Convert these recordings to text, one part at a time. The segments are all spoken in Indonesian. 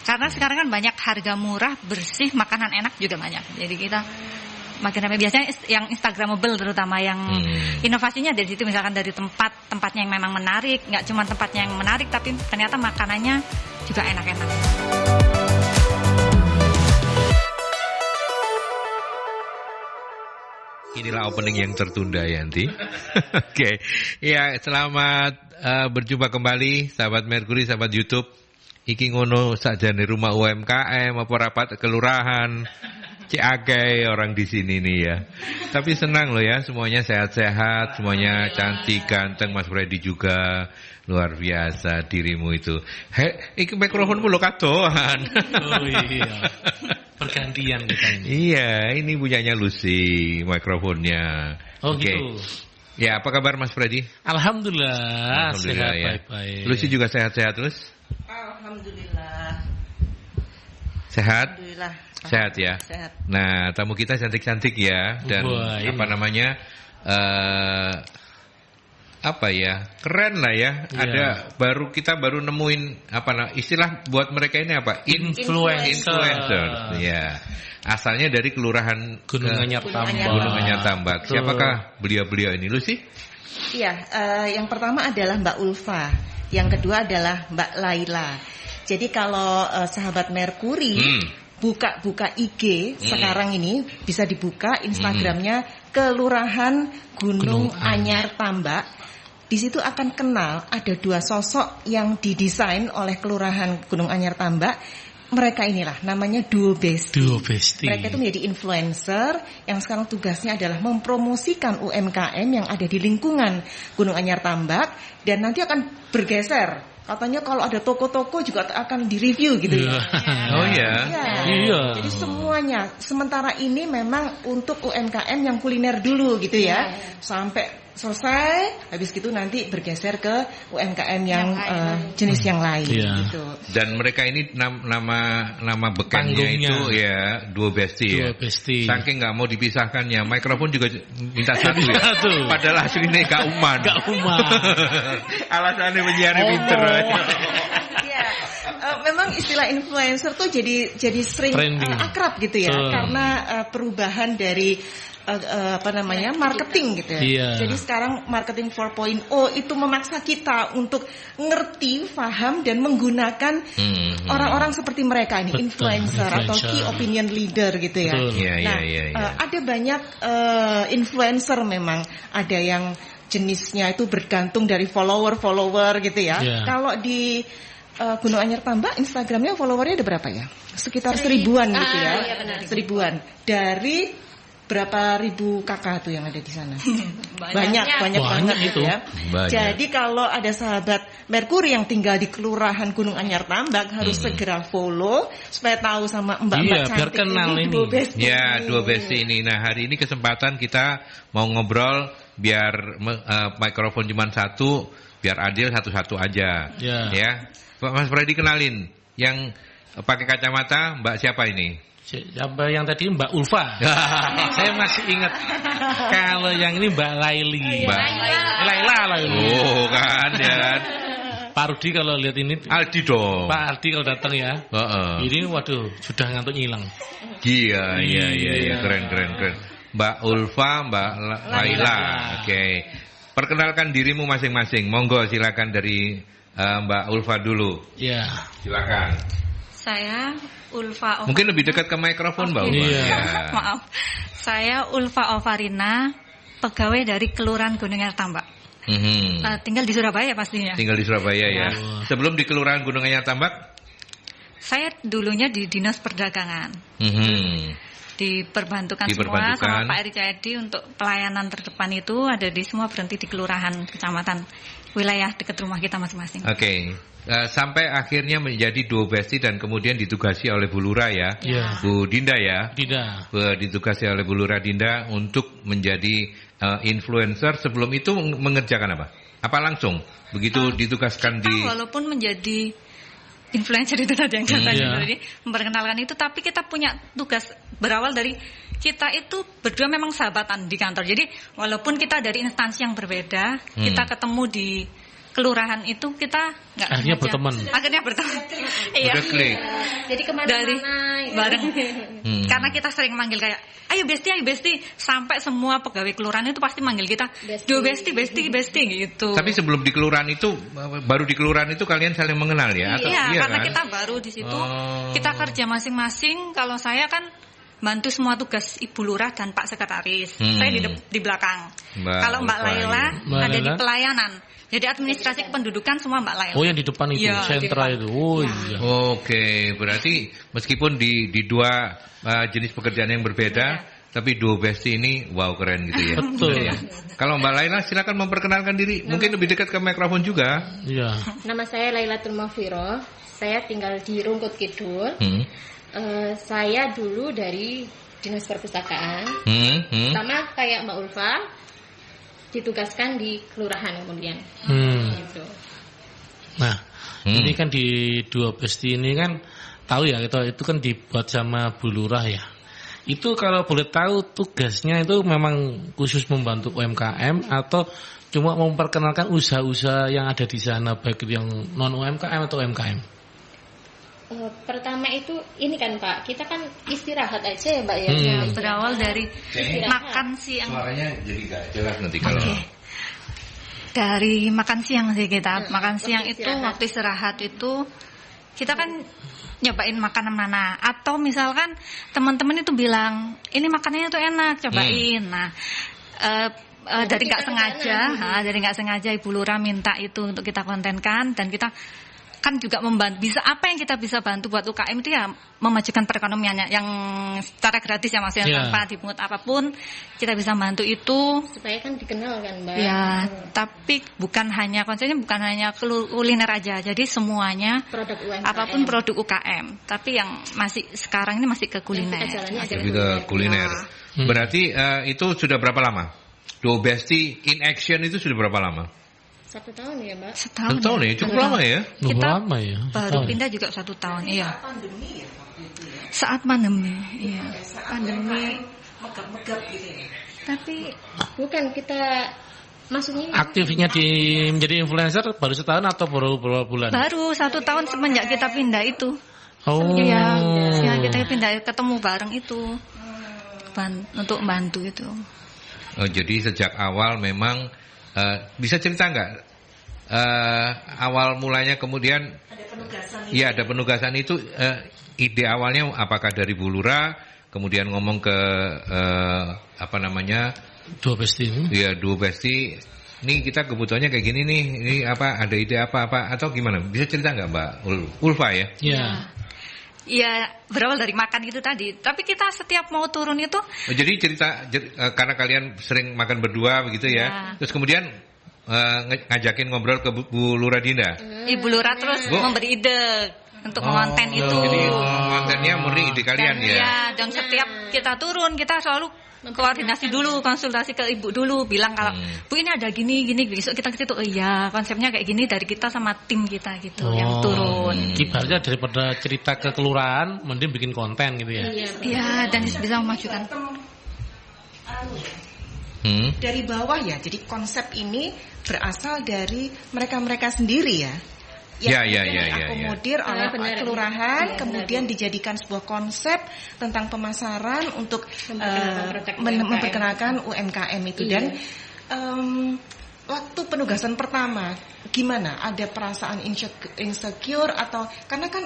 Karena sekarang kan banyak harga murah, bersih, makanan enak juga banyak. Jadi kita makin ramai. Biasanya yang Instagramable terutama yang inovasinya dari situ, misalkan dari tempatnya yang memang menarik, nggak cuma tempatnya yang menarik, tapi ternyata makanannya juga enak-enak. Inilah opening yang tertunda Yanti. Oke. Ya, selamat berjumpa kembali sahabat Merkuri, sahabat YouTube. Iki ngono sakjane rumah UMKM apa rapat kelurahan. Ciagai orang di sini nih ya. Tapi senang loh ya, semuanya sehat-sehat, semuanya cantik, ganteng. Mas Freddy juga luar biasa dirimu itu. Iki mikrofonmu lo katoan. Oh iya. Pergantian kita ini. Iya, ini punyanya Lucy mikrofonnya. Oh Oke. gitu. Ya, apa kabar Mas Freddy? Alhamdulillah sehat ya. baik-baik. Lucy juga sehat-sehat terus? Alhamdulillah. Sehat? Alhamdulillah. Sehat ya. Sehat. Nah, tamu kita cantik-cantik ya, dan Wah, ini. apa namanya? Apa ya? Keren lah ya. Iya. Ada kita baru nemuin istilah buat mereka ini apa? Influencer. Ya. Asalnya dari kelurahan Gunung Anyar Tambak. Gunung Anyar Tambak. Siapakah beliau-beliau ini, Lucy? Iya, yang pertama adalah Mbak Ulfa, yang kedua adalah Mbak Laila. Jadi kalau sahabat Merkuri buka IG sekarang ini bisa dibuka Instagramnya Kelurahan Gunung Anyar Tambak. Di situ akan kenal ada dua sosok yang didesain oleh Kelurahan Gunung Anyar Tambak. Mereka inilah namanya Duo Bestie. Duo Bestie. Mereka itu menjadi influencer yang sekarang tugasnya adalah mempromosikan UMKM yang ada di lingkungan Gunung Anyar Tambak, dan nanti akan bergeser. Katanya kalau ada toko-toko juga akan direview gitu ya. Oh ya. Iya. Jadi semuanya sementara ini memang untuk UMKM yang kuliner dulu gitu ya. Sampai selesai, habis gitu nanti bergeser ke UMKM yang jenis yang lain gitu. Dan mereka ini nama bekennya Panggungnya. itu ya Duo Bestie ya. Duo Bestie. Saking nggak mau dipisahkan ya, mikrofon juga minta satu ya. Satu. Padahal aslinya gak uman. Alasannya menyiari pinter. Iya, memang istilah influencer tuh jadi sering akrab gitu ya, karena perubahan dari marketing gitu ya. Iya. Jadi sekarang marketing 4.0 itu memaksa kita untuk ngerti, paham dan menggunakan orang-orang seperti mereka ini, influencer atau key opinion leader gitu ya. Iya. Ada banyak influencer memang, ada yang jenisnya itu bergantung dari follower gitu ya. Kalau di Gunung Anyar Tambak Instagramnya followernya ada berapa ya? Sekitar 1000-an gitu ya. Iya, benar. 1000-an. Dari berapa ribu kakak tuh yang ada di sana? Banyak banget itu ya. Banyak. Jadi kalau ada sahabat Merkuri yang tinggal di Kelurahan Gunung Anyar Tambak harus segera follow supaya tahu sama mbak-mbak cantik biar kenal ini. Duo Bestie. Ya, Duo Bestie ini. Nah, hari ini kesempatan kita mau ngobrol biar mikrofon cuma satu, biar adil satu-satu aja. Ya. Mas Freddy kenalin yang pakai kacamata, Mbak siapa ini? Yang tadi Mbak Ulfa. Saya masih ingat. Kalau yang ini Mbak Laili. Laila. Oh kan ya. Pak Rudi kalau lihat ini. Aldi dong. Pak Aldi kalau datang ya. Ini waduh sudah ngantuk ngilang. Iya. Keren. Mbak Ulfa, Mbak Laila. Oke. Perkenalkan dirimu masing-masing. Monggo silakan dari Mbak Ulfa dulu. Iya. Silakan. Saya Ulfa Ovarina. Mungkin lebih dekat ke mikrofon Mbak Ulfa. Iya. Maaf. Saya Ulfa Ovarina, pegawai dari Kelurahan Gunung Anyar Tambak. Tinggal di Surabaya pastinya. Tinggal di Surabaya ya. Sebelum di Kelurahan Gunung Anyar Tambak? Saya dulunya di Dinas Perdagangan. Diperbantukan semua sama Pak Eri Cahyadi untuk pelayanan terdepan itu ada di semua berhenti di kelurahan, kecamatan, wilayah dekat rumah kita masing-masing. Oke. Sampai akhirnya menjadi Duo Bestie dan kemudian ditugasi oleh Bu Lura ya. Bu Dinda ya. Ditugasi oleh Bu Lura Dinda untuk menjadi influencer. Sebelum itu mengerjakan apa? Apa langsung begitu ditugaskan di? Walaupun menjadi influencer itu tadi yang katanya tadi memperkenalkan itu, tapi kita punya tugas berawal dari kita itu berdua memang sahabatan di kantor. Jadi walaupun kita dari instansi yang berbeda, kita ketemu di kelurahan itu kita nggak Akhirnya sengaja. berteman. Akhirnya berteman. Iya. Udah klik. Jadi Dari kemana-mana bareng. Hmm. Karena kita sering manggil kayak ayo Besti, sampai semua pegawai kelurahan itu pasti manggil kita Besti. duh Besti gitu. Tapi sebelum di kelurahan itu, baru di kelurahan itu kalian saling mengenal ya? Atau, Iya, karena kan? kita baru di situ. Oh. Kita kerja masing-masing. Kalau saya kan bantu semua tugas Ibu Lurah dan Pak Sekretaris. Saya di belakang. Mbak Kalau Mbak Ulfa, Laila iya. Mbak ada di Laila? pelayanan. Jadi administrasi kependudukan semua Mbak Laila. Oh, yang di depan itu, Iya, di sentra depan. itu. Oh iya. Oke, berarti meskipun di dua jenis pekerjaan yang berbeda, tapi duo Besti ini wow keren gitu ya. Betul. Ya. Kalau Mbak Laila silakan memperkenalkan diri, mungkin lebih dekat ke mikrofon juga. Iya. Nama saya Lailatul Mahfiroh. Saya tinggal di Rungkut Kidul. Saya dulu dari Dinas Perpustakaan. Sama kayak Mbak Ulfa, ditugaskan di kelurahan kemudian. Gitu. Nah, ini kan di Duo Besti ini kan tahu ya, itu kan dibuat sama Bu Lurah ya. Itu kalau boleh tahu tugasnya itu memang khusus membantu UMKM atau cuma memperkenalkan usaha-usaha yang ada di sana, baik yang non UMKM atau UMKM? Pertama itu ini kan Pak, kita kan istirahat aja ya Mbak ya. Berawal dari makan siang. Suaranya jadi gak jelas nanti kalau. Oke. Dari makan siang sih kita. Makan siang itu waktu istirahat itu kita kan nyobain makanan mana, atau misalkan teman-teman itu bilang ini makanannya tuh enak, cobain. Nah, dari nggak sengaja Ibu Lurah minta itu untuk kita kontenkan, dan kita kan juga membantu. Apa yang kita bisa bantu buat UKM itu ya memajukan perekonomiannya yang secara gratis ya maksudnya, tanpa dipungut apapun kita bisa bantu itu supaya kan dikenal kan Mbak. ya. Tapi bukan hanya konsepnya bukan hanya kuliner aja, jadi semuanya Produk UMKM. apapun produk UKM, tapi yang masih sekarang ini masih ke kuliner. Lebih ke kuliner. Berarti itu sudah berapa lama? Duo Besti in action itu sudah berapa lama? 1 tahun ya Mbak. Setahun. Tahun ya, cukup lama ya. Kita lama ya. baru pindah juga 1 tahun, iya. Saat pandemi, iya. Pandemi megap-megap gitu ya. Tapi Bukan kita maksudnya Aktifnya menjadi influencer baru setahun atau baru berapa bulan? baru 1 tahun semenjak kita pindah itu. Oh. Iya, ya, kita pindah ketemu bareng itu. Untuk membantu itu. Oh, jadi sejak awal memang bisa cerita nggak awal mulanya kemudian ada penugasan itu ide awalnya apakah dari Bu Lurah kemudian ngomong ke Duo Besti ini? Ya Duo Besti ini kita kebutuhannya kayak gini nih, ini ada ide apa atau gimana, bisa cerita nggak Mbak Ulfa ya? Iya. Iya, berawal dari makan itu tadi. Tapi kita setiap mau turun itu Jadi cerita karena kalian sering makan berdua begitu ya. Terus kemudian ngajakin ngobrol ke Bu Lurah Dinda. Ibu Lurah terus memberi ide untuk konten itu. Jadi kontennya murni ide kalian ya. Iya, dan setiap kita turun kita selalu koordinasi dulu, konsultasi ke ibu dulu, bilang kalau Bu ini ada gini besok kita ke situ. Oh iya, konsepnya kayak gini dari kita sama tim kita gitu yang turun. Ibaratnya daripada cerita ke kelurahan, mending bikin konten gitu ya. Iya, dan bisa memajukan. Dari bawah ya, jadi konsep ini berasal dari mereka-mereka sendiri ya. Yang diakomodir oleh kelurahan, kemudian dijadikan sebuah konsep tentang pemasaran untuk memperkenalkan UMKM itu. Dan waktu penugasan pertama gimana? Ada perasaan insecure atau karena kan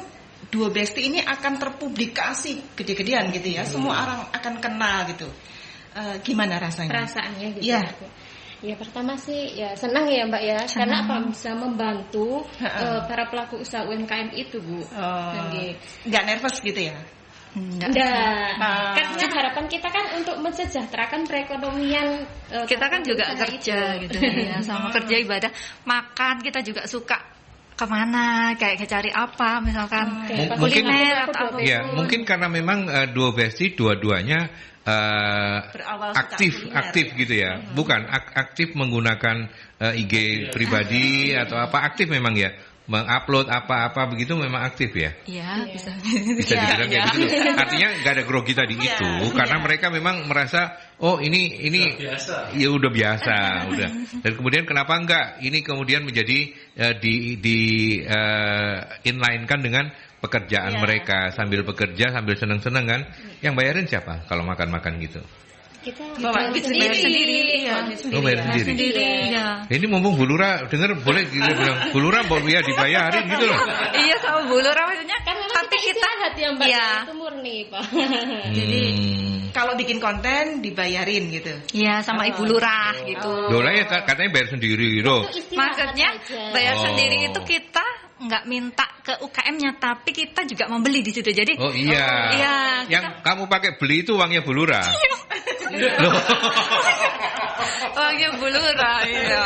Duo Besti ini akan terpublikasi gede-gedean gitu ya, semua orang akan kenal gitu. Gimana rasanya? Perasaannya gitu. Ya. Ya pertama sih ya senang ya Mbak ya, karena apa bisa membantu para pelaku usaha UMKM itu Bu. Nggak nervous gitu ya? Enggak. Karena harapan kita kan untuk mensejahterakan perekonomian. Kita kan juga kerja itu. Gitu ya, sama kerja ibadah, makan kita juga suka kemana, kayak cari apa misalkan kuliner atau apa. Ya, mungkin karena memang Duo Besti dua-duanya aktif gitu ya, bukan aktif menggunakan IG pribadi atau apa, aktif memang ya, mengupload apa-apa begitu memang aktif ya? Iya, bisa. Bisa dibilang kayak gitu. Artinya nggak ada grogi tadi itu, karena mereka memang merasa ini ya udah biasa, udah. Dan kemudian kenapa enggak? Ini kemudian menjadi inline-kan dengan pekerjaan mereka, sambil bekerja sambil senang-senang kan. Yang bayarin siapa kalau makan-makan gitu? Kita Bawa sendiri. Bayar sendiri. Ya. Ini mumpung Bu Lura denger boleh kita bilang Bu Lura ya dibayarin gitu loh. Iya, sama Bu Lura maksudnya. karena Tapi kita istirahat ya Mbak, Iya. itu murni Pak. Jadi kalau bikin konten dibayarin gitu. Iya, sama Ibu Lurah gitu. Loh lah ya katanya bayar sendiri gitu. Itu istirahat Maksudnya aja. bayar Oh. sendiri itu kita nggak minta ke UKM-nya, tapi kita juga membeli di situ. Jadi Oh iya. Iya, Yang kamu pakai beli itu uangnya Bu Lura. Loh. uangnya Bu Lurah, iya.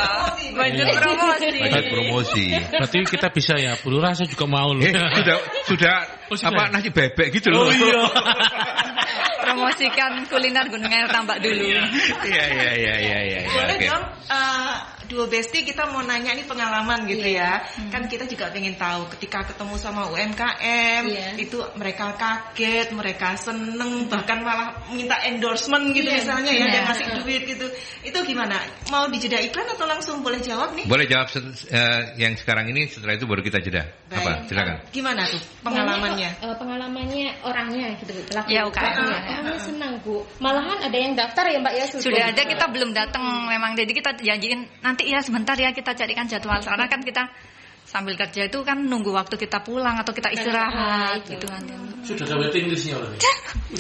Budget promosi. Budget promosi. Berarti kita bisa ya, Bu Lurah saya juga mau loh. Sudah Oh, sudah. apa nasi bebek gitu loh. Oh iya. Promosikan kuliner Gunung Air Tambak dulu. Iya. Boleh Oke. dong, Duo Besti kita mau nanya nih pengalaman gitu ya. Kan kita juga pengen tahu ketika ketemu sama UMKM, itu mereka kaget, mereka seneng, bahkan malah minta endorsement gitu misalnya ya, dan ngasih duit gitu. Itu gimana? Mau dijeda iklan atau langsung boleh jawab nih? Boleh jawab yang sekarang ini, setelah itu baru kita jeda. Apa? Silakan. Gimana tuh pengalamannya? Pengalamannya orangnya gitu, pelaku Ya, UKM. orangnya senang Bu. Malahan ada yang daftar ya Mbak ya. Sudah ada, kita belum datang memang, jadi kita janjiin nanti ya sebentar ya kita carikan jadwal, karena kan kita sambil kerja itu kan nunggu waktu kita pulang atau kita istirahat gitu kan. Sudah ada waiting listnya berarti?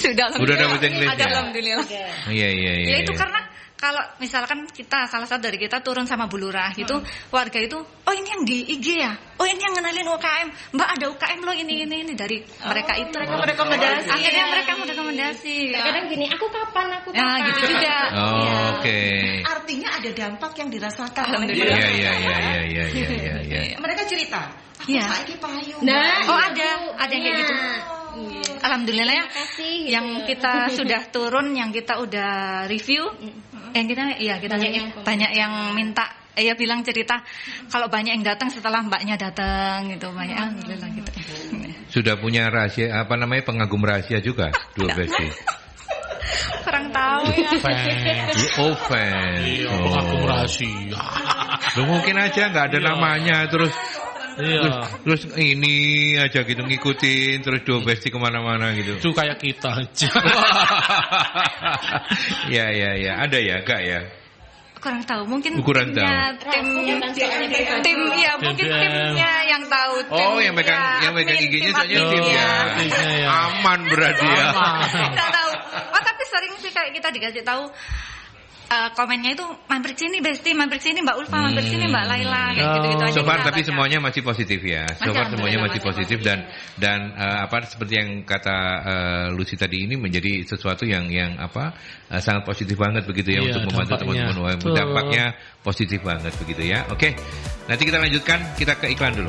Sudah ada waiting list-nya? Alhamdulillah. Iya. Ya itu karena kalau misalkan kita, salah satu dari kita turun sama Bu Lurah gitu, warga itu, oh ini yang di IG ya, oh ini yang ngenalin UKM, Mbak ada UKM loh ini dari mereka itu. Mereka merekomendasi. Akhirnya mereka merekomendasi. Kadang gini, aku kapan? Nah gitu juga. Oh, Iya. oke. Artinya ada dampak yang dirasakan. Alhamdulillah. Iya. Mereka cerita, aku Iya. saiki payu. Nah, Oh ada yang kayak gitu. Alhamdulillah ya. Kasih, gitu. Yang kita sudah turun, yang kita udah review, yang kita banyak yang minta, bilang cerita kalau banyak yang datang setelah mbaknya datang gitu, banyak alhamdulillah gitu. Sudah punya rahasia pengagum rahasia juga Duo Besti. Kurang tahu ya. Fans. Iya, pengagum rahasia. Lu mungkin aja nggak ada namanya terus ini aja gitu ngikutin terus Duo Besti kemana-mana gitu. Itu kayak kita aja. Ya, ada ya, enggak ya? Kurang tahu, mungkin Kurang timnya, tim ya mungkin timnya yang tahu. Oh, yang megang IG-nya soalnya tim ya. Aman berarti ya. Enggak tahu. Oh, tapi sering sih kayak kita dikasih tahu komennya itu mampir sini Besti, mampir sini Mbak Ulfa, mampir sini Mbak Laila, kayak gitu-gitu aja. So far kita tapi baca. semuanya masih positif ya. So far semuanya masih positif dan seperti yang kata Lucy tadi ini menjadi sesuatu yang sangat positif banget begitu ya, Iya, untuk membantu teman-teman UMKM. Dampaknya positif banget begitu ya. Oke. Nanti kita lanjutkan, kita ke iklan dulu.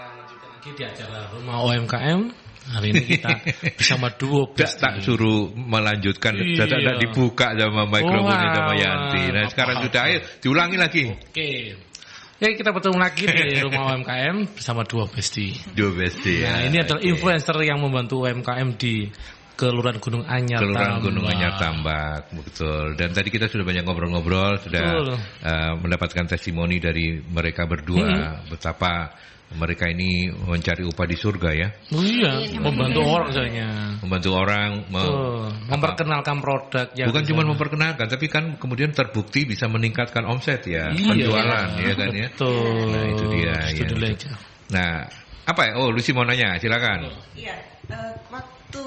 Lagi di acara Rumah UMKM. Hari ini kita bersama Duo Besti. Tak suruh melanjutkan, Iya. tidak dibuka sama mikrofonnya sama Yanti. Nah sekarang sudah, ayo diulangi lagi. Oke. Ya, kita bertemu lagi di Rumah UMKM bersama Duo Besti. Duo Besti ya. Nah, ini adalah influencer yang membantu UMKM di Kelurahan Gunung Anyar. Kelurahan Gunung Anyar Tambak, betul. Dan tadi kita sudah banyak ngobrol-ngobrol, sudah mendapatkan testimoni dari mereka berdua, betapa mereka ini mencari upah di surga ya. Oh iya, membantu orang soalnya. Membantu orang, memperkenalkan produk. Bukan cuma memperkenalkan, tapi kan kemudian terbukti bisa meningkatkan omset ya, penjualan ya kan ya. Betul. Nah itu dia ya. Nah, apa ya? Oh, Lucy mau nanya, silakan. Iya, waktu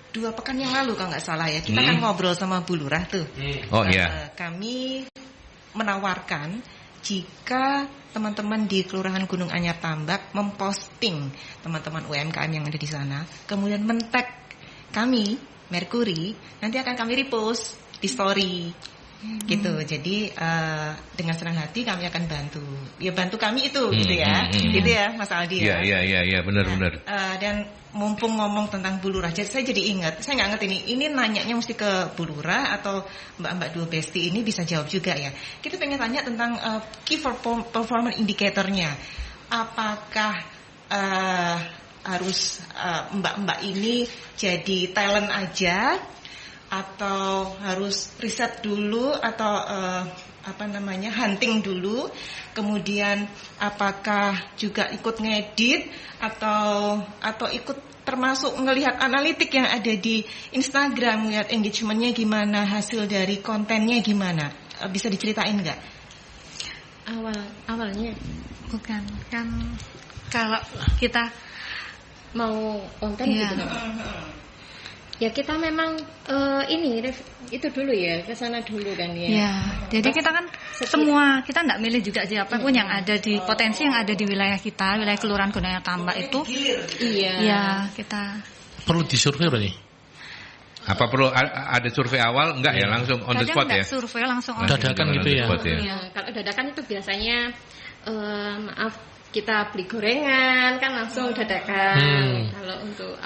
2 pekan yang lalu kalau nggak salah ya, kita kan ngobrol sama Bu Lurah tuh. Oh iya. Kami menawarkan jika teman-teman di Kelurahan Gunung Anyar Tambak memposting teman-teman UMKM yang ada di sana, kemudian men-tag kami, Mercury, nanti akan kami repost di story. gitu. Jadi dengan senang hati kami akan bantu. Ya bantu kami itu gitu ya. Gitu ya Mas Aldi ya. Iya benar. Dan mumpung ngomong tentang Bu Lurah, saya jadi ingat. Saya nggak ngerti ini nanyanya mesti ke Bu Lurah atau Mbak Dua Besti ini bisa jawab juga ya. Kita pengen tanya tentang key performance indicatornya. Apakah harus mbak-mbak ini jadi talent aja, atau harus riset dulu, atau hunting dulu, kemudian apakah juga ikut ngedit atau ikut termasuk ngelihat analitik yang ada di Instagram, lihat engagementnya gimana, hasil dari kontennya gimana, bisa diceritain nggak? Awalnya Bukan kan kalau kita mau konten gitu kan. Ya kita memang itu dulu ya, ke sana dulu kan ya. Ya, jadi kita kan kita enggak milih juga siapapun yang ada di potensi yang ada di wilayah kita, wilayah Kelurahan Gunanya Tambak itu. Iya. Ya, kita perlu disurvei berarti. Apa perlu ada survei awal? Enggak ya, langsung on the spot ya. Survei langsung on Dadakan gitu ya. Iya, kalau dadakan itu biasanya kita beli gorengan kan langsung dadakan. Kalau untuk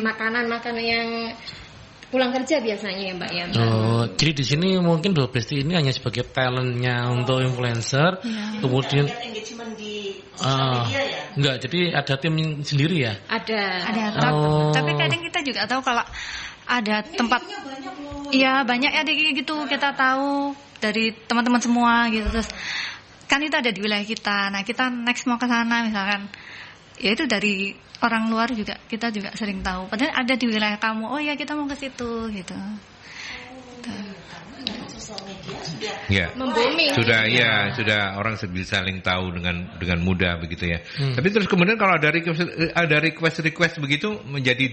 makanan yang pulang kerja biasanya ya Mbak ya. Oh, jadi di sini mungkin Dua Besti ini hanya sebagai talentnya untuk influencer, kemudian engagement di sosial media ya? Enggak, jadi ada tim sendiri ya? Ada. Tapi kadang kita juga tahu kalau ada tempat. Iya banyak ya gitu, kita tahu dari teman-teman semua gitu. Terus kan itu ada di wilayah kita. Nah kita next mau ke sana misalkan, ya itu dari orang luar juga kita juga sering tahu. Padahal ada di wilayah kamu. Oh ya kita mau ke situ gitu. Ya. Membumi. Sudah orang bisa saling tahu dengan mudah begitu ya. Tapi terus kemudian kalau ada request begitu menjadi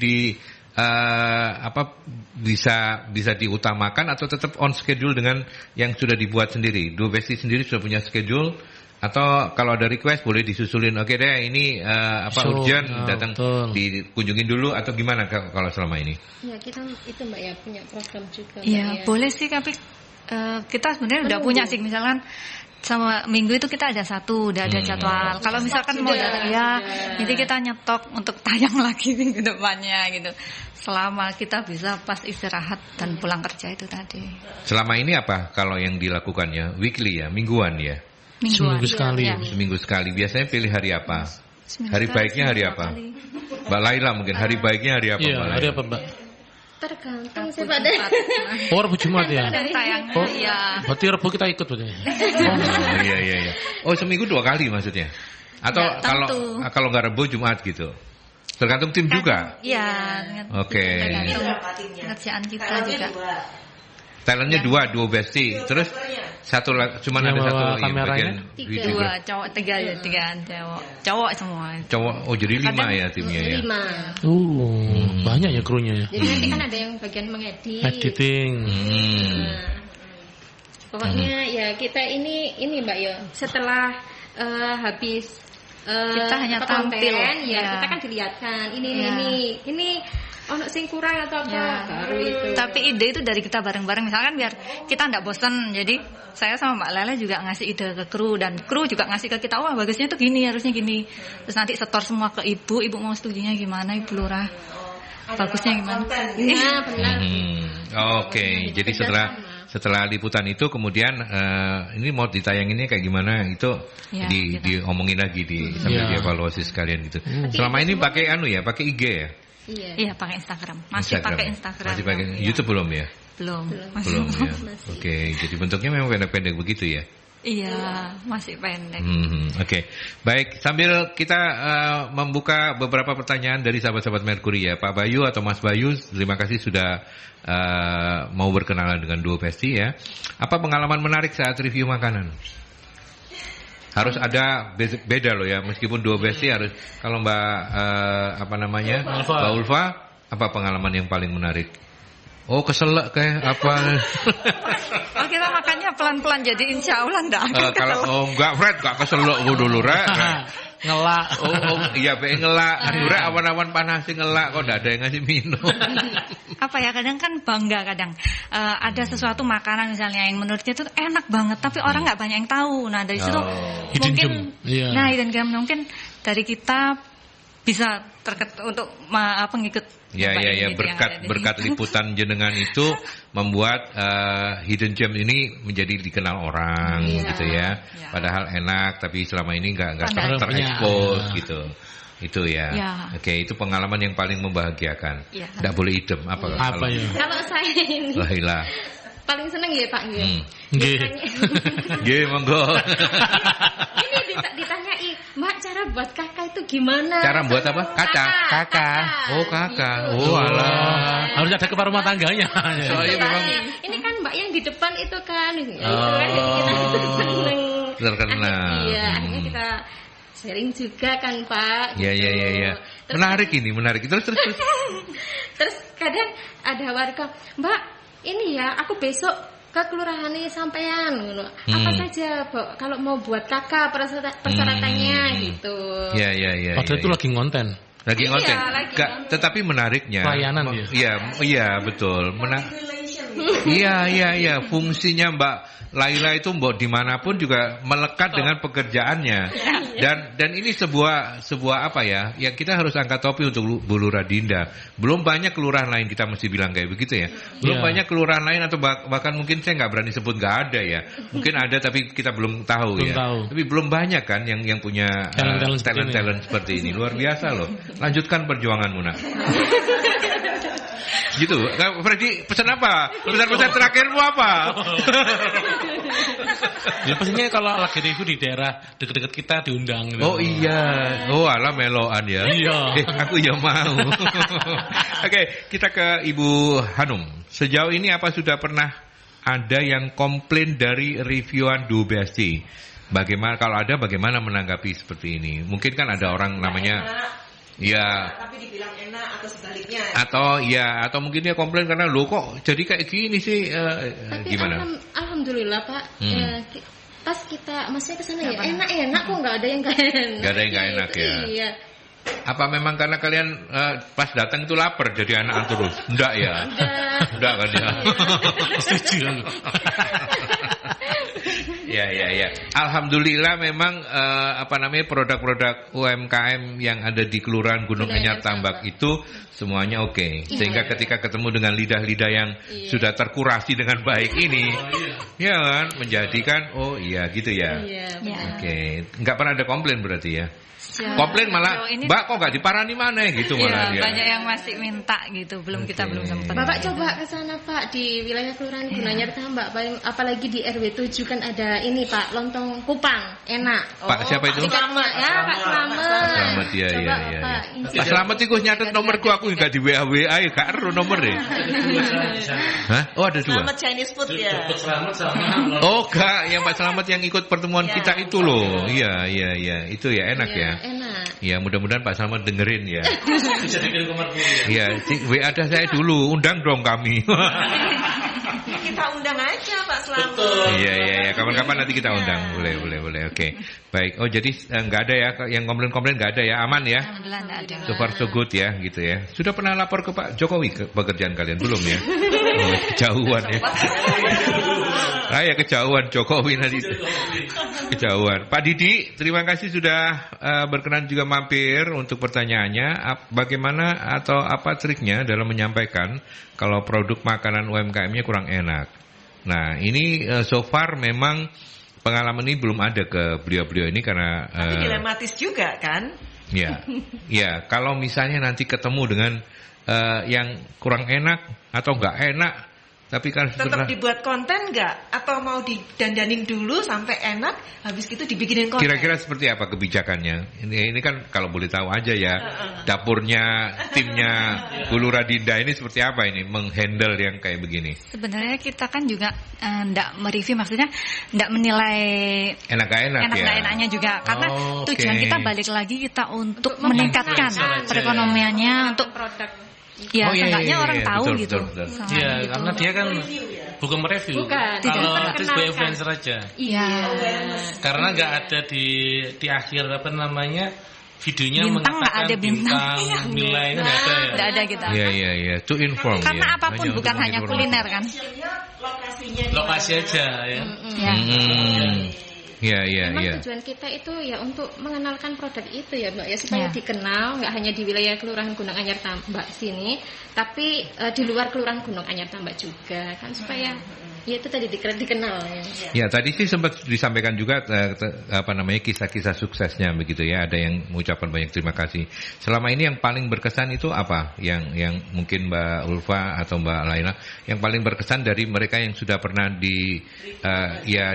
bisa diutamakan atau tetap on schedule dengan yang sudah dibuat sendiri. Dua Besti sendiri sudah punya schedule, atau kalau ada request boleh disusulin. Oke deh ini urgent datang dikunjungin dulu, atau gimana kalau selama ini? Ya kita itu Mbak ya punya program juga. Iya boleh sih, tapi kita sebenarnya udah punya sih, misalkan sama minggu itu kita ada udah ada jadwal. Kalau misalkan mau datang jadi kita nyetok untuk tayang lagi minggu depannya gitu. Selama kita bisa pas istirahat dan pulang kerja itu tadi. Selama ini apa kalau yang dilakukannya? Weekly ya, mingguan ya? Seminggu sekali. Ya. Seminggu sekali. Biasanya pilih hari apa? Hari baiknya hari apa? Mbak Laila mungkin hari baiknya hari apa? Iya, hari apa Mbak? Tergantung sih Pak deh. Oh, Rabu Jumat ya? Tayangnya iya. Berarti Rabu kita ikut berarti. Oh iya. Oh seminggu 2 kali maksudnya? Atau kalau nggak Rabu Jumat gitu? Tergantung tim juga? Iya. Oke. Tergantung kerjaan kita juga. Talentnya 2 Besti. Terus cuman ada satu yang bagian video. 2 cowok, 3 cowok. Cowok semua. Cowok, jadi 5 ya timnya ya. 5. Banyak ya krunya ya. Jadi nanti kan ada yang bagian mengedit. Editing. Pokoknya ya kita ini Mbak ya, setelah habis kita hanya tampil kita kan dilihatkan ini ono sing kurang atau apa baru itu. Tapi ide itu dari kita bareng-bareng, misalkan biar kita enggak bosan. Jadi saya sama Mbak Lele juga ngasih ide ke kru, dan kru juga ngasih ke kita, wah bagusnya tuh gini, harusnya gini. Terus nanti setor semua ke ibu mau setujunya gimana, Ibu Lurah bagusnya gimana. Nah benar. Oke. Jadi setelah liputan itu kemudian ini mau ditayanginnya kayak gimana itu diomongin lagi sambil dievaluasi sekalian gitu. Selama ini pakai pakai IG ya? Iya pakai Instagram. Masih pakai Instagram. Masih pakai YouTube belum ya? Belum ya. Oke, jadi bentuknya memang pendek-pendek begitu ya? Iya, masih pendek. Oke. Baik, sambil kita membuka beberapa pertanyaan dari sahabat-sahabat Merkuri ya, Pak Bayu atau Mas Bayu, terima kasih sudah mau berkenalan dengan Dua Besti ya. Apa pengalaman menarik saat review makanan? Harus ada beda loh ya, meskipun Dua Besti harus. Kalau Mbak Mbak Ulfa, apa pengalaman yang paling menarik? Oh keselak kayak apa? Oh kita makannya pelan-pelan, jadi insya Allah enggak. Kalau enggak Fred, enggak keselak dulu Rek. ngelak. Iya pengen ngelak. Aduh awan-awan panas sih ngelak kok nggak ada yang ngasih minum. Apa ya, kadang kan bangga kadang ada sesuatu makanan misalnya yang menurutnya itu enak banget tapi orang nggak banyak yang tahu. Nah dari situ mungkin hidden gem mungkin dari kita bisa untuk pengikut. Ya berkat liputan jenengan itu membuat hidden gem ini menjadi dikenal orang gitu ya. Padahal enak tapi selama ini nggak terekspos gitu. Itu ya. Oke, itu pengalaman yang paling membahagiakan. Nggak boleh idem apa ya? Kalau saya ini paling seneng ya Pak Nggih, monggo. Ini ditanyai, Mbak cara buat kakak itu gimana? Cara buat apa? Kakak. Oh, kakak. Oh, alah. Harus ada kepala rumah tangganya. Soalnya memang ini kan Mbak yang di depan itu kan. Itu kan kita seneng. Terkenal. Iya, akhirnya kita sharing juga kan Pak. Iya. Menarik ini, menarik. Terus. Terus kadang ada warga, Mbak, ini ya aku besok ke kelurahan sampean apa saja kalau mau buat kakak persyaratannya gitu. Iya. Padahal itu lagi ngonten. Lagi ngonten. Tetapi menariknya. Pelayanan dia. Iya betul. Iya. Fungsinya Mbak Laila itu Mbak dimanapun juga melekat dengan pekerjaannya. Dan ini sebuah apa ya? Yang kita harus angkat topi untuk Bu Lurah Dinda. Belum banyak kelurahan lain kita mesti bilang kayak begitu ya. Belum banyak kelurahan lain atau bahkan mungkin saya nggak berani sebut nggak ada ya. Mungkin ada tapi kita belum tahu ya. Tapi belum banyak kan yang punya talent seperti ini. Luar biasa loh. Lanjutkan perjuanganmu nak. Gitu, Freddy pesan apa? Pesan terakhirmu apa? Ya pastinya kalau lagi review di daerah dekat-dekat kita diundang. Gitu. Oh iya, alah meloan ya. Iya. Aku ya mau. Oke, kita ke Ibu Hanum. Sejauh ini apa sudah pernah ada yang komplain dari reviewan Dubesti? Bagaimana kalau ada bagaimana menanggapi seperti ini? Mungkin kan ada orang namanya tapi dibilang enak atau sebaliknya. Atau mungkin dia komplain karena lo kok jadi kayak gini sih gimana? Alhamdulillah Pak. Pas kita maksudnya kesana ya enak kok nggak ada yang nggak enak. Nggak ada yang nggak enak ya. Iya. Apa memang karena kalian pas datang itu lapar jadi anak terus? Enggak ya? Enggak kan ya? Setuju. Ya. Alhamdulillah memang produk-produk UMKM yang ada di Kelurahan Gunung Anyar Tambak itu semuanya oke. Sehingga ketika ketemu dengan lidah-lidah yang sudah terkurasi dengan baik ini, ya kan menjadikan gitu ya. Oke. Enggak pernah ada komplain berarti ya. Komplain malah, Mbak kok nggak diparani mana gitu malah dia. Banyak yang masih minta gitu, kita belum sempat. Bapak coba ke sana Pak di wilayah Kelurahan Gunung Anyar Tambak, apalagi di RW 7 kan ada ini Pak, lontong kupang, enak. Pak siapa itu? Pak Slamet. Pak Slamet ya. Pak Slamet itu nyatet nomorku aku nggak di WA gak ero nomor deh. Hah? Oh ada dua. Slamet Chinese food ya. Oh enggak, yang Pak Slamet yang ikut pertemuan kita itu loh. Iya. Itu ya enak ya. Enak. Ya mudah-mudahan Pak Slamet dengerin ya. Bisa dikirim ke nomor ya. WA ada saya dulu, undang dong kami. Kita undang aja Pak Slamet. Iya. Kapan-kapan nanti kita undang. Boleh. Oke. Baik. Oh jadi nggak ada ya yang komplain nggak ada ya, aman ya? Alhamdulillah nggak ada. So far so good ya, gitu ya. Sudah pernah lapor ke Pak Jokowi ke pekerjaan kalian belum ya? Kejauhan ya. Kejauhan Jokowi nanti. Kejauhan. Pak Didi, terima kasih sudah berkenan juga mampir untuk pertanyaannya. Bagaimana atau apa triknya dalam menyampaikan kalau produk makanan UMKM-nya kurang enak? Nah, ini so far memang pengalaman ini belum ada ke beliau-beliau ini karena tapi dilematis juga kan? Ya. Kalau misalnya nanti ketemu dengan yang kurang enak atau nggak enak, tapi kan tetap dibuat konten nggak? Atau mau didandanin dulu sampai enak, habis itu dibikinin konten? Kira-kira seperti apa kebijakannya? Ini kan kalau boleh tahu aja ya, dapurnya, timnya Bu Lurah Dinda ini seperti apa ini menghandle yang kayak begini? Sebenarnya kita kan juga enggak mereview, maksudnya enggak menilai enak enaknya juga, karena tujuan kita balik lagi kita untuk meningkatkan perekonomiannya untuk produk. Ya, seenggaknya orang tahu betul, gitu. Iya, karena dia kan Bukan mereview. Bukan. Kalau Tidak itu sebagai perkenalkan. influencer aja. Iya. Karena nggak ada di akhir apa namanya videonya Bintang nggak mengatakan ada bintang. Iya. nilai itu nggak ada ya. Nggak ada kita. Iya. To inform Karena ya. apapun Hanya bukan untuk hanya menginformasi. kuliner kan. Lokasinya di Lokasi aja ya. Ya. Iya. Memang tujuan kita itu ya untuk mengenalkan produk itu ya Mbak ya supaya dikenal nggak hanya di wilayah Kelurahan Gunung Anyar Tambak sini, tapi di luar Kelurahan Gunung Anyar Tambak juga kan supaya ya itu tadi dikenal ya. Ya, tadi sih sempat disampaikan juga kisah-kisah suksesnya begitu ya. Ada yang mengucapkan banyak terima kasih. Selama ini yang paling berkesan itu apa? Yang mungkin Mbak Ulfa atau Mbak Laila yang paling berkesan dari mereka yang sudah pernah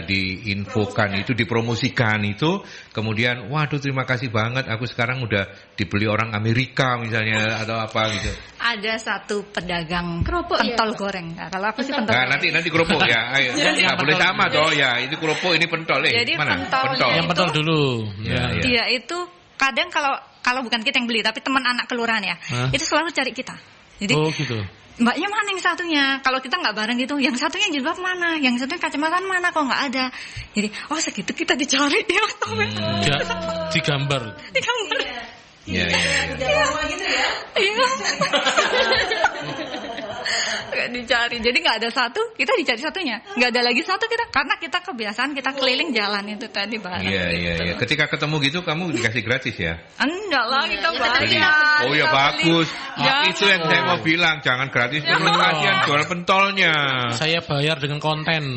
diinfokan itu, dipromosikan itu, kemudian waduh terima kasih banget, aku sekarang udah dibeli orang Amerika misalnya atau apa gitu. Ada satu pedagang Keropok, pentol ya? goreng. Nah, kalau aku sih pentol. Nah, nanti keropok ya. Ayo. Nggak boleh sama toh ya. Itu keropok, ini pentol. Jadi Mana? pentolnya Yang pentol dulu. Ya. Dia itu kadang kalau bukan kita yang beli tapi teman anak kelurahan ya, itu selalu cari kita. Jadi Oh gitu. Mbaknya mana yang satunya? Kalau kita nggak bareng gitu, yang satunya jilbab mana? Yang satunya kacamata mana? Kok nggak ada? Jadi, segitu kita dicari dia. Digambar. Digambar. Iya. udah lama gitu ya. Iya. Nggak dicari. Jadi nggak ada satu, kita dicari satunya. Nggak ada lagi satu kita, karena kita kebiasaan kita keliling jalan itu tadi bareng. Iya. Ketika ketemu gitu kamu dikasih gratis ya? Enggak lah, kita Beli. bayar. Oh ya Kita bagus. beli. Ya. Itu yang saya mau bilang, jangan gratis terus kasihan jual pentolnya. Saya bayar dengan konten.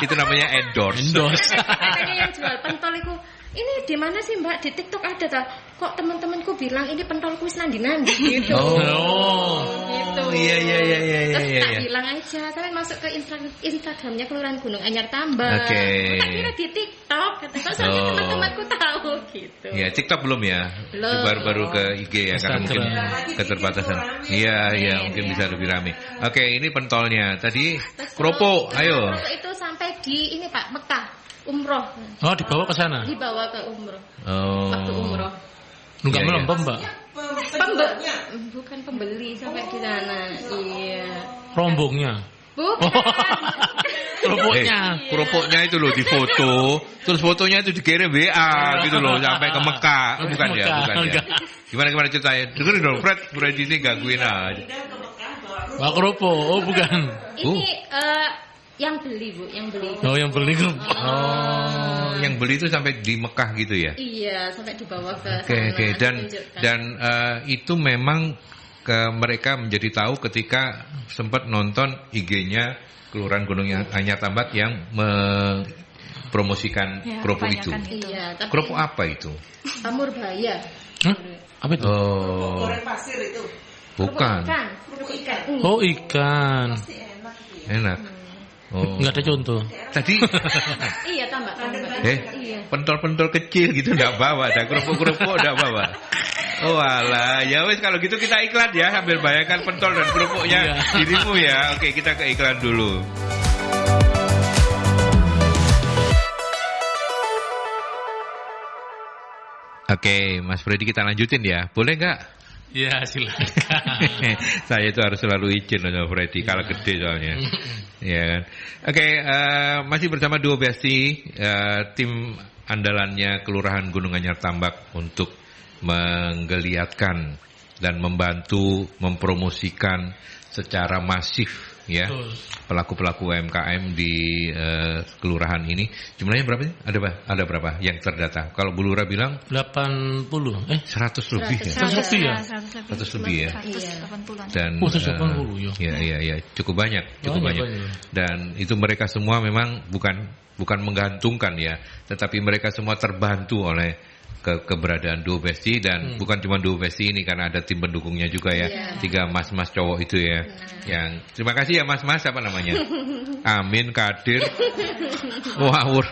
Itu namanya endorse. Katanya yang jual pentol itu ini di mana sih Mbak? Di TikTok ada tak? Kok teman-temanku bilang ini pentolku wis nandi-nandi gitu. Gitu. Iya. Terus tak bilang aja, kalian masuk ke Instagramnya Kelurahan Gunung Anyar Tambak. Oke. Tak kira di TikTok, kata kok soalnya teman-temanku tahu gitu. Ya, TikTok belum ya? Belum. Baru-baru ke IG ya, karena mungkin Instagram. keterbatasan. Iya, mungkin bisa lebih ramai. Oke, ini pentolnya. Tadi keropok, ayo. Keropok itu sampai di ini Pak, Mekah, umroh. Oh dibawa ke sana. Dibawa ke umroh. Oh. Waktu umroh. Nggak Iya. melempem Mbak. Bukan pembeli sampai di sana. Iya. Rombongnya. Bukan. Keropoknya itu loh difoto, terus fotonya itu dikirim WA gitu loh sampai ke Mekah. Bukan ya. Enggak. Gimana ceritanya? Dengerin dong, Fred ini gangguin aja. Pak keropok. Oh bukan. Ini yang beli Bu, yang beli. Oh yang beli keropok. Oh, yang beli itu sampai di Mekah gitu ya? Iya, sampai dibawa ke Oke. sana. Dan itu memang mereka menjadi tahu ketika sempat nonton IG-nya Kelurahan Gunung Anyar Tambak yang mempromosikan Ya, keropok itu. kebanyakan itu. Iya, tapi Keropok apa itu? Amurbaya. Hah? Apa itu? Oh, Goreng pasir itu. bukan. Kerupuk ikan. Oh ikan. Enak. Oh. Nggak ada contoh. Tadi Iya, tambah. Iya. pentol-pentol kecil gitu enggak bawa, ada kerupuk-kerupuk enggak bawa. Oh alah, ya wes kalau gitu kita iklan ya sambil bayangkan pentol dan kerupuknya dirimu ya. Oke, kita ke iklan dulu. Oke, Mas Freddy kita lanjutin ya. Boleh nggak? Ya silakan. Saya itu harus selalu izin sama Freddy kalau gede soalnya. Ya kan. Oke, masih bersama Duo Besti, tim andalannya Kelurahan Gunung Anyar Tambak untuk menggeliatkan dan membantu mempromosikan secara masif ya pelaku-pelaku UMKM di kelurahan ini. Jumlahnya berapa sih? Ada berapa yang terdata? Kalau Bu Lurah bilang 80 100 lebih ya. 100 lebih ya? 100 lebih ya. 180-an. Dan 180 ya. ya cukup banyak. Banyak. Dan itu mereka semua memang bukan menggantungkan ya, tetapi mereka semua terbantu oleh keberadaan Duo Besti dan bukan cuma Duo Besti ini karena ada tim pendukungnya juga ya. 3 mas-mas cowok itu ya. Yang terima kasih ya mas-mas, apa namanya? Amin, Kadir, Wawur,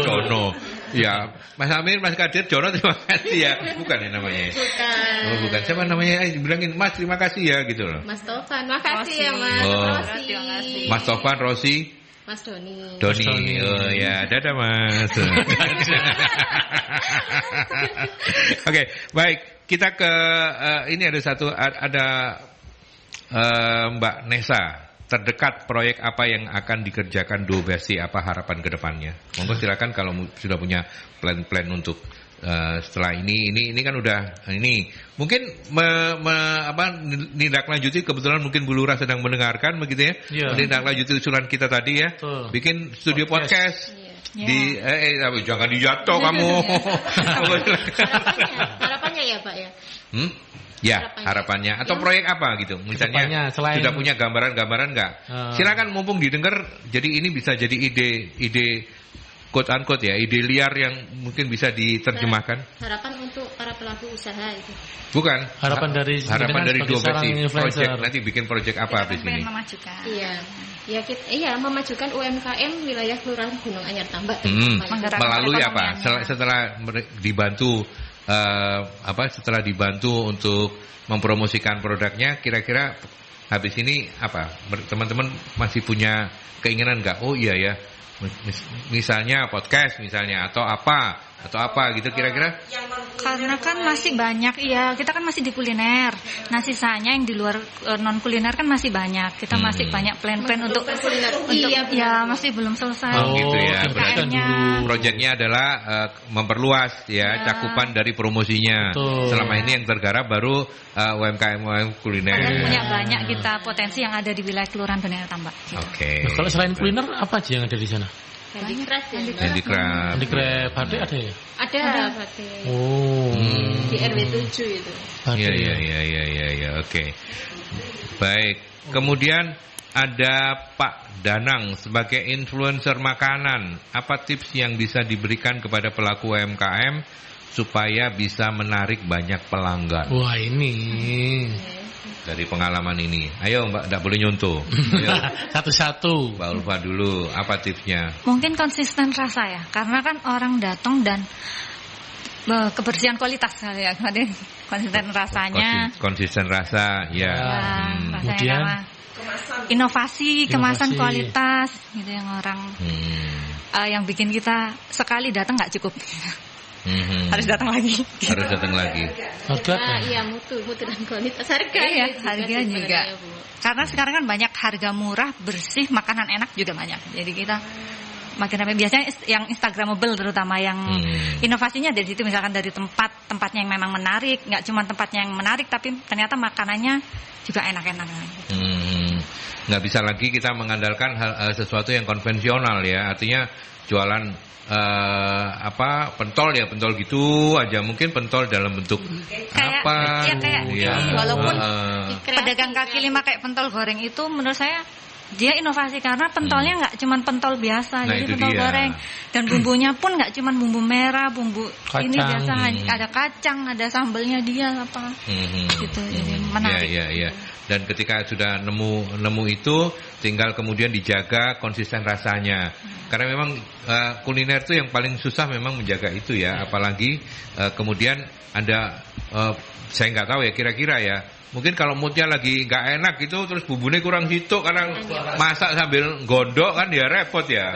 Jono. Ya, Mas Amin, Mas Kadir, Jono terima kasih ya. Bukan ya namanya? Bukan. Oh, bukan. Siapa namanya? Bilangin Mas terima kasih ya gitu loh. Mas Tovan, makasih ya Mas. Oh. Makasih. Mas Tovan, Rosi, Mas Doni. Doni. Oh ya, dadah Mas. Oke, baik. Kita ke ini ada Mbak Nesa. terdekat proyek apa yang akan dikerjakan Duo Besti, apa harapan ke depannya? Monggo silakan kalau sudah punya plan-plan untuk setelah ini kan udah ini mungkin nindaklanjuti, kebetulan mungkin Bu Lurah sedang mendengarkan begitu ya. Nindaklanjuti usulan kita tadi ya. Bikin studio podcast. Di jangan dijatuh kamu. Harapannya ya Pak ya. Ya, harapannya atau proyek apa gitu. Misalnya sudah punya gambaran-gambaran enggak? Silakan mumpung didengar. Jadi ini bisa jadi ide quote unquote ya, ide liar yang mungkin bisa diterjemahkan. Harapan untuk para pelaku usaha itu. Bukan. Harapan dari Duo Besti project. Nanti bikin project apa habis ini? Memajukan. Iya, memajukan UMKM wilayah Kelurahan Gunung Anyar Tambak. Melalui apa? Setelah dibantu setelah dibantu untuk mempromosikan produknya, kira-kira habis ini apa? Teman-teman masih punya keinginan enggak? Oh iya ya. Misalnya podcast misalnya atau apa gitu kira-kira? Karena kan masih banyak, kita kan masih di kuliner. Nah sisanya yang di luar non kuliner kan masih banyak. Kita masih banyak plan-plan untuk masih belum selesai. Gitu ya. Berarti proyeknya adalah memperluas ya cakupan dari promosinya. Selama ini yang tergarap baru UMKM kuliner. Punya banyak kita potensi yang ada di wilayah Kelurahan Gunung Anyar Tambak. Oke. Nah, kalau selain kuliner apa aja yang ada di sana? Handicraft batik ada ya? Ada batik. Di RW 7 itu. Iya. Oke. Baik. Kemudian ada Pak Danang sebagai influencer makanan. Apa tips yang bisa diberikan kepada pelaku UMKM supaya bisa menarik banyak pelanggan? Wah, ini dari pengalaman ini. Ayo Mbak, tidak boleh nyontoh. Satu-satu. Mbak Ulfa dulu, apa tipsnya? Mungkin konsisten rasa ya, karena kan orang datang dan kebersihan kualitas ya. Konsisten rasanya. Konsisten rasa, ya. Kemudian inovasi, kemasan kualitas, gitu yang orang yang bikin kita sekali datang nggak cukup. Harus datang lagi. Harga iya mutu dan kualitas harga harga juga. Karena sekarang kan banyak harga murah, bersih, makanan enak juga banyak. Jadi kita makin ramai. Biasanya yang Instagramable terutama yang inovasinya dari situ, misalkan dari tempatnya yang memang menarik, nggak cuma tempatnya yang menarik tapi ternyata makanannya juga enak-enak. Nggak bisa lagi kita mengandalkan sesuatu yang konvensional ya, artinya jualan pentol gitu aja, mungkin pentol dalam bentuk walaupun pedagang kaki lima kayak pentol goreng itu menurut saya dia inovasi karena pentolnya nggak cuma pentol biasa, jadi pentol goreng dan bumbunya pun nggak cuma bumbu merah, bumbu kacang. Ini biasa ada kacang, ada sambelnya dia gitu, jadi menarik. Iya. Dan ketika sudah nemu itu, tinggal kemudian dijaga konsisten rasanya. Karena memang kuliner itu yang paling susah memang menjaga itu ya. Apalagi kemudian ada, saya nggak tahu ya kira-kira ya. Mungkin kalau moodnya lagi nggak enak gitu, terus bumbunya kurang situ karena masak sambil gondok kan ya repot ya.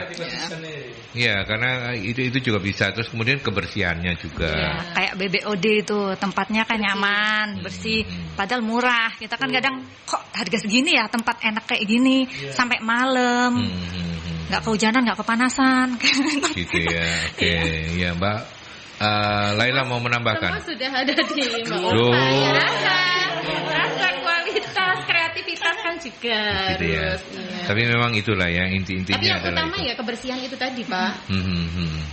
Iya, karena itu juga bisa. Terus kemudian kebersihannya juga. Ya, kayak BBOD itu tempatnya kan nyaman, bersih, padahal murah. Kita kan kadang kok harga segini ya tempat enak kayak gini sampai malam, nggak kehujanan, nggak kepanasan. Gitu ya, oke. Ya Mbak Laila mau menambahkan. Semua sudah ada di Mbak rasa kualitas, kreativitas kan juga gitu ya. Tapi memang itulah yang intinya adalah. Tapi yang utama ya kebersihan itu tadi Pak.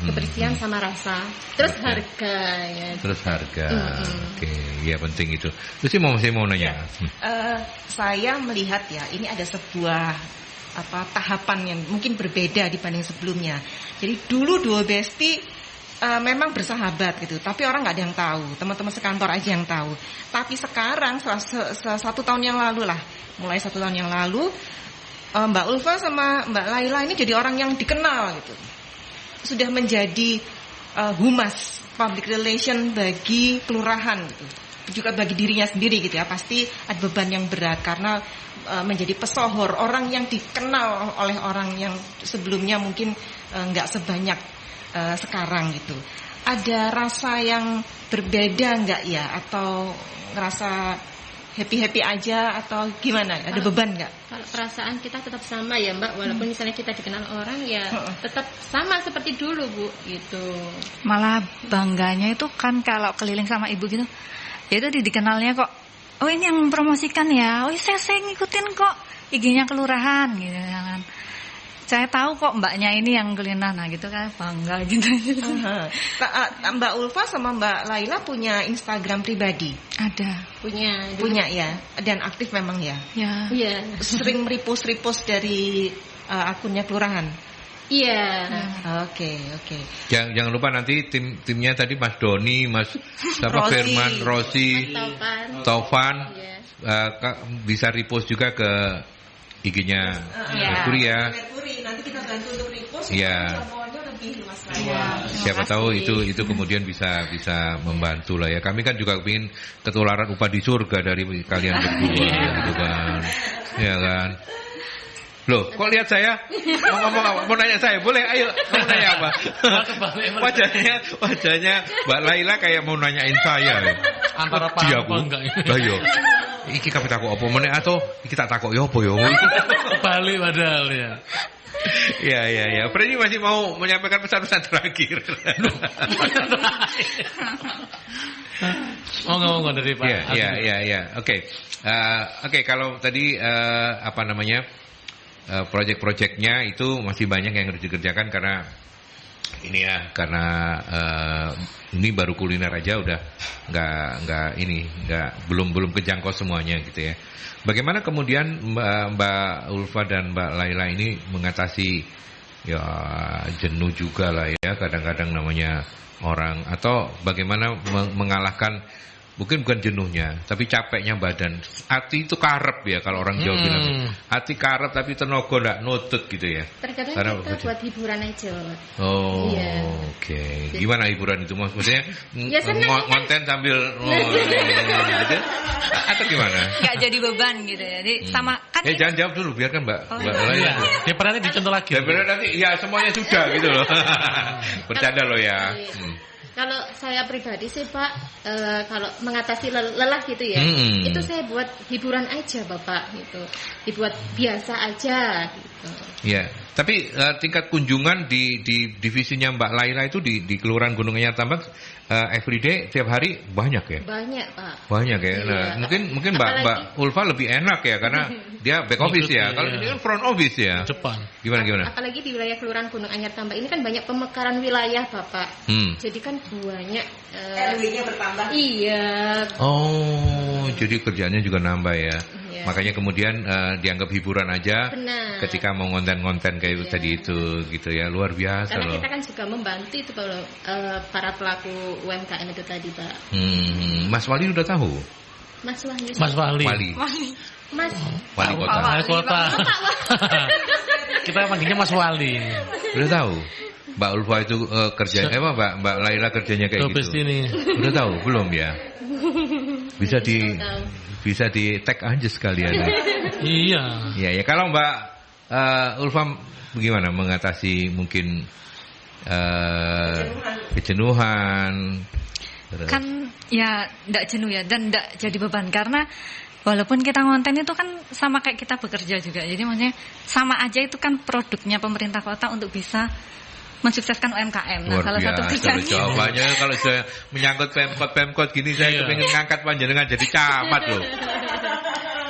Kebersihan sama rasa. Terus harga ya. Terus harga. Oke, ya penting itu. Terus masih mau nanya. Saya melihat ya, ini ada sebuah tahapan yang mungkin berbeda dibanding sebelumnya. Jadi dulu Duo Besti memang bersahabat gitu, tapi orang nggak ada yang tahu, teman-teman sekantor aja yang tahu. Tapi sekarang 1 tahun yang lalu lah, mulai 1 tahun yang lalu, Mbak Ulfa sama Mbak Laila ini jadi orang yang dikenal gitu, sudah menjadi humas public relation bagi kelurahan gitu, juga bagi dirinya sendiri gitu ya. Pasti ada beban yang berat karena menjadi pesohor, orang yang dikenal oleh orang yang sebelumnya mungkin nggak sebanyak sekarang gitu. Ada rasa yang berbeda nggak ya, atau ngerasa happy aja atau gimana? Ada beban nggak? Kalau perasaan kita tetap sama ya Mbak, walaupun misalnya kita dikenal orang ya tetap sama seperti dulu Bu, gitu. Malah bangganya itu kan kalau keliling sama ibu gitu, ya itu dikenalnya kok, oh ini yang mempromosikan ya, oh saya ngikutin kok IG-nya kelurahan gitu kan. Saya tahu kok mbaknya ini yang kelihatan, nah gitu kan, bangga gitu. Mbak Ulfa sama Mbak Laila punya Instagram pribadi? Ada. Punya ya, dan aktif memang ya? Ya. Iya. Sering repost dari akunnya kelurahan? Iya. Oke. Jangan lupa nanti timnya tadi Mas Doni, Mas Firman, Rosi, Taufan, bisa repost juga ke IG-nya Merkuri ya. Nanti kita bantu untuk repost. Iya. Lebih luas lagi. Siapa tahu itu kemudian bisa membantu lah ya. Kami kan juga ingin ketularan upah di surga dari kalian berdua, gitu kan. Ya kan. Loh, kok lihat saya mau ngomong apa? Mau nanya saya, boleh? Ayo, mau nanya apa? Wajahnya Mbak Laila kayak mau nanyain saya. Antara paham apa enggak? Ayo. Iki kabeh takok apa meneh atau iki tak takok yo apa yo. Balik padahal ya. Ya. Freddy masih mau menyampaikan pesan-pesan terakhir. Ngomong dari Pak. Ya. Oke, kalau tadi proyek-proyeknya itu masih banyak yang harus dikerjakan karena ini baru kuliner aja udah belum kejangkau semuanya gitu ya. Bagaimana kemudian Mbak Ulfa dan Mbak Laila ini mengatasi ya jenuh juga lah ya kadang-kadang namanya orang, atau bagaimana mengalahkan bukan jenuhnya, tapi capeknya badan. Hati itu karep ya kalau orang Jawa bilang. Hati karep tapi tenaga ndak nutut gitu ya. Terkadang karena kita buat hiburan aja. Oh, iya. Oke. Gimana hiburan itu maksudnya? Ya, konten sambil gitu. Atau gimana? Enggak jadi beban gitu ya. Jadi sama kan jangan jawab dulu, biarkan Mbak Laila. Daripada nanti dicontoh lagi. Daripada nanti ya semuanya sudah gitu loh. Bercanda loh ya. Kalau saya pribadi sih Pak, kalau mengatasi lelah gitu ya, itu saya buat hiburan aja Bapak gitu, dibuat biasa aja gitu. Ya, tapi tingkat kunjungan di divisinya Mbak Laila itu di Kelurahan Gunung Anyar Tambak everyday tiap hari banyak ya? Banyak Pak. Banyak ya. Iya. Nah, mungkin Mbak Ulfa lebih enak ya karena dia back office ya. Kalau ini kan front office ya. Depan. Gimana? Apalagi di wilayah Kelurahan Gunung Anyar Tambak ini kan banyak pemekaran wilayah Bapak. Jadi kan banyak RW-nya bertambah. Iya. Oh, jadi kerjaannya juga nambah ya. Iya. Makanya kemudian dianggap hiburan aja. Benar. Ketika mau konten-konten kayak tadi itu gitu ya, luar biasa Karena loh. kita kan juga membantu itu kalau para pelaku UMKM itu tadi Pak. Mas Wali udah tahu? Mas Wali. Mas Wali. Mas Wali kota. Wali kota. Kita panggilnya Mas Wali. Udah tahu? Mbak Ulfa itu kerjanya Mbak Laila kerjanya kayak gitu. Ini. Udah tahu belum ya? Bisa di tag aja sekalian. Iya. Ya kalau Mbak Ulfa bagaimana mengatasi mungkin kejenuhan? kan ya enggak jenuh ya dan enggak jadi beban karena walaupun kita ngonten itu kan sama kayak kita bekerja juga. Jadi maksudnya sama aja itu kan produknya pemerintah kota untuk bisa mensukseskan UMKM. Nah, salah satu kerjanya. Jawabannya kalau saya menyangkut Pemkot gini saya kepingin ngangkat panjenengan jadi camat loh.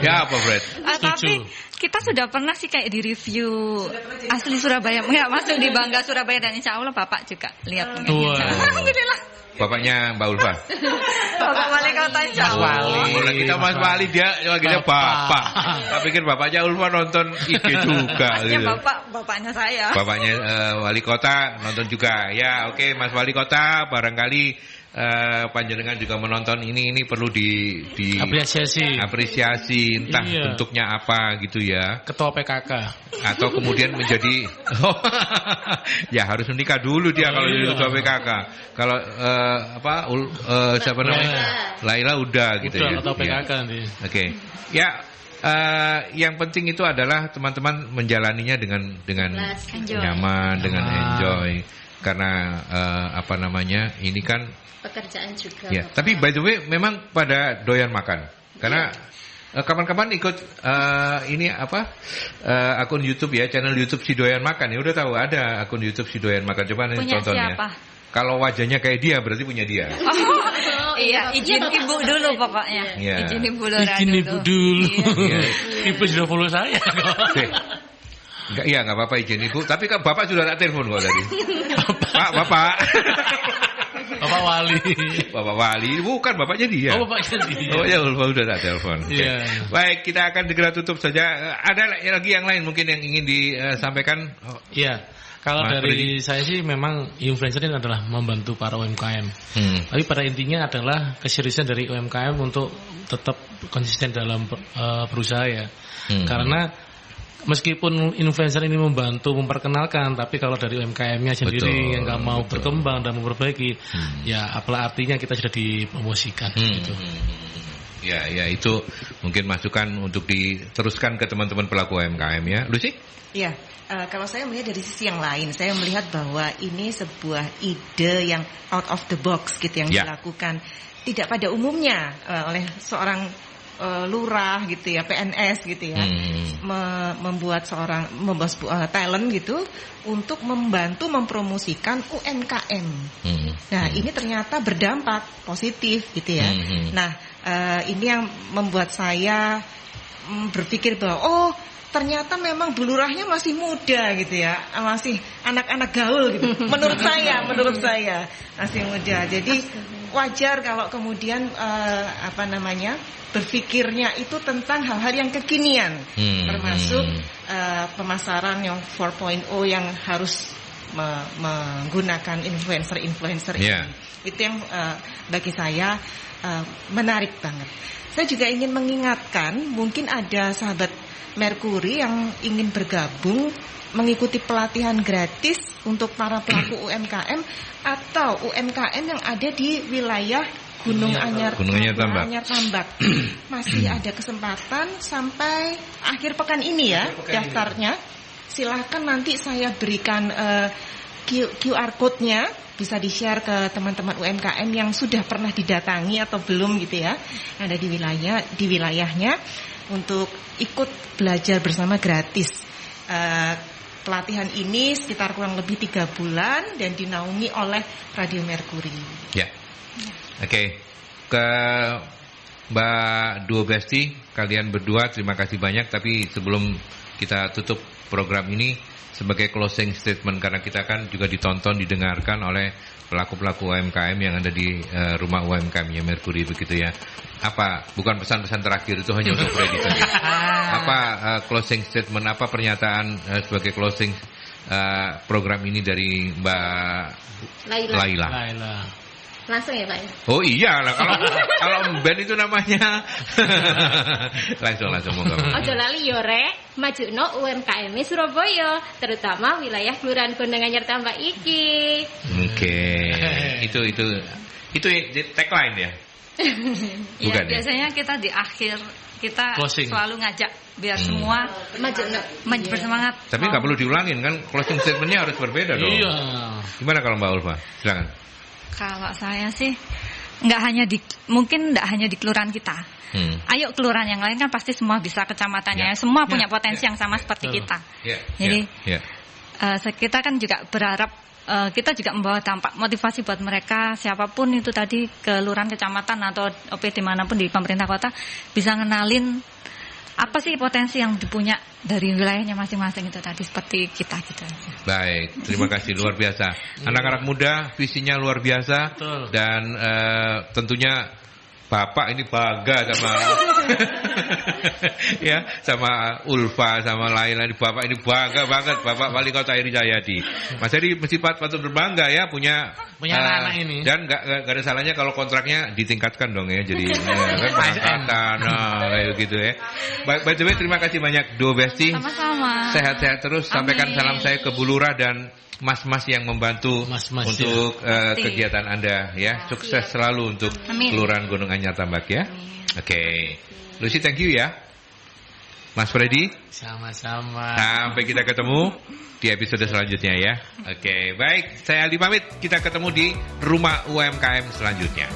Ya apa Fred? Tapi kita sudah pernah sih kayak di review asli Surabaya, enggak masuk di Bangga Surabaya dan insya Allah Bapak juga lihat. Alhamdulillah. Bapaknya Mbak Ulfa. Bapak Wali Kota insya Allah. Kita Mas Wali dia lagi Bapak. Saya pikir bapaknya Ulfa nonton IG juga. Gitu. Bapaknya saya. Bapaknya Wali Kota nonton juga. Ya oke, Mas Wali Kota barangkali panjenengan juga menonton ini perlu di apresiasi entah bentuknya apa gitu ya. Ketua PKK atau kemudian menjadi ya harus menikah dulu dia kalau jadi ketua PKK. Kalau siapa namanya? Laila udah gitu ya. Ketua PKK nanti. Oke. Ya yang penting itu adalah teman-teman menjalaninya dengan nyaman, dengan enjoy. Karena ini kan pekerjaan juga. Ya, tapi by the way memang pada doyan makan. Karena kapan-kapan ikut ini akun YouTube ya, channel YouTube Si Doyan Makan ya. Udah tahu ada akun YouTube Si Doyan Makan. Coba nih tontonnya. Siapa? Kalau wajahnya kayak dia berarti punya dia. Oh iya, izin ibu dulu pokoknya. Iya. Izin ibu Lora dulu. Izin ibu dulu. Iya. Ibu sudah follow saya. Enggak, iya enggak apa-apa izin ibu. Tapi kan bapak sudah tak telepon kok tadi. Bapak. Bapak Wali. Bapak Wali, bukan bapaknya dia. Oh, bapaknya dia. Oh ya, udah tak telepon. Iya. Baik, kita akan segera tutup saja. Ada lagi yang lain mungkin yang ingin disampaikan? Iya. Kalau dari saya sih memang influencer ini adalah membantu para UMKM. Tapi pada intinya adalah keseriusan dari UMKM untuk tetap konsisten dalam berusaha ya. Karena meskipun influencer ini membantu memperkenalkan, tapi kalau dari UMKM-nya sendiri yang nggak mau berkembang dan memperbaiki, ya apalah artinya kita sudah dipromosikan. Gitu. Ya, itu mungkin masukan untuk diteruskan ke teman-teman pelaku UMKM ya. Lucy? Ya, kalau saya melihat dari sisi yang lain, saya melihat bahwa ini sebuah ide yang out of the box gitu yang dilakukan tidak pada umumnya oleh seorang lurah gitu ya, PNS gitu ya, membuat talent gitu untuk membantu mempromosikan UMKM. Nah, ini ternyata berdampak positif gitu ya. Nah, ini yang membuat saya berpikir bahwa ternyata memang Bu Lurahnya masih muda gitu ya, masih anak-anak gaul gitu. Menurut saya masih muda. Jadi wajar kalau kemudian berpikirnya itu tentang hal-hal yang kekinian, termasuk pemasaran yang 4.0 yang harus menggunakan influencer ini. Itu yang bagi saya menarik banget. Saya juga ingin mengingatkan, mungkin ada sahabat Merkuri yang ingin bergabung mengikuti pelatihan gratis untuk para pelaku UMKM atau UMKM yang ada di wilayah Gunung Anyar Tambak. Masih ada kesempatan sampai akhir pekan ini ya daftarnya. Silahkan nanti saya berikan QR code-nya, bisa di-share ke teman-teman UMKM yang sudah pernah didatangi atau belum gitu ya, yang ada di wilayahnya, untuk ikut belajar bersama gratis. Pelatihan ini sekitar kurang lebih 3 bulan dan dinaungi oleh Radio Merkuri. Ya. Oke. Ke Mbak Duo Besti, kalian berdua terima kasih banyak. Tapi sebelum kita tutup program ini, sebagai closing statement, karena kita kan juga ditonton, didengarkan oleh pelaku-pelaku UMKM yang ada di rumah UMKM-nya Merkuri begitu ya. Apa, bukan pesan-pesan terakhir, itu hanya untuk Freddy saja. Apa closing statement, apa pernyataan sebagai closing program ini dari Mbak Laila. Langsung ya Pak ya? Oh iya lah, kalau band itu namanya langsung monggo. Ojo lali yo rek, majukno UMKM Surabaya, terutama wilayah Kelurahan Gunung Anyar Tambak iki. Oke. Itu tagline ya? Bukan ya? Biasanya kita di akhir kita closing. Selalu ngajak biar semua maju bersemangat. Tapi nggak perlu diulangin kan, closing statementnya harus berbeda dong. Iya. Gimana kalau Mbak Ulfa? Silakan. Kalau saya sih mungkin nggak hanya di kelurahan kita. Ayo kelurahan yang lain kan pasti semua bisa, kecamatannya semua punya potensi yang sama seperti kita. Jadi kita kan juga berharap kita juga membawa dampak motivasi buat mereka, siapapun itu tadi, kelurahan, kecamatan atau OPD manapun di pemerintah kota, bisa ngenalin apa sih potensi yang dipunya dari wilayahnya masing-masing itu tadi, seperti kita gitu aja. Baik, terima kasih, luar biasa. Anak-anak muda visinya luar biasa. Betul. Dan tentunya Bapak ini bangga sama sama Ulfa, sama lain-lain. Bapak ini bangga banget, Bapak Wali Kota Eri Cahyadi. Mas Eri mesti patut berbangga ya punya anak-anak ini. Dan nggak ada salahnya kalau kontraknya ditingkatkan dong ya, jadi pengangkatan kayak gitu ya. Baik, by the way, terima kasih banyak Duo Besti. Sama-sama. Sehat-sehat terus. Sampaikan salam saya ke Bu Lurah dan mas-mas yang membantu untuk kegiatan Anda ya. Sukses selalu untuk Kelurahan Gunung Anyar Tambak ya. Oke. Lucy, thank you ya. Mas Freddy, sama-sama. Sampai kita ketemu di episode selanjutnya ya. Oke, baik. Saya Aldi pamit. Kita ketemu di Rumah UMKM selanjutnya.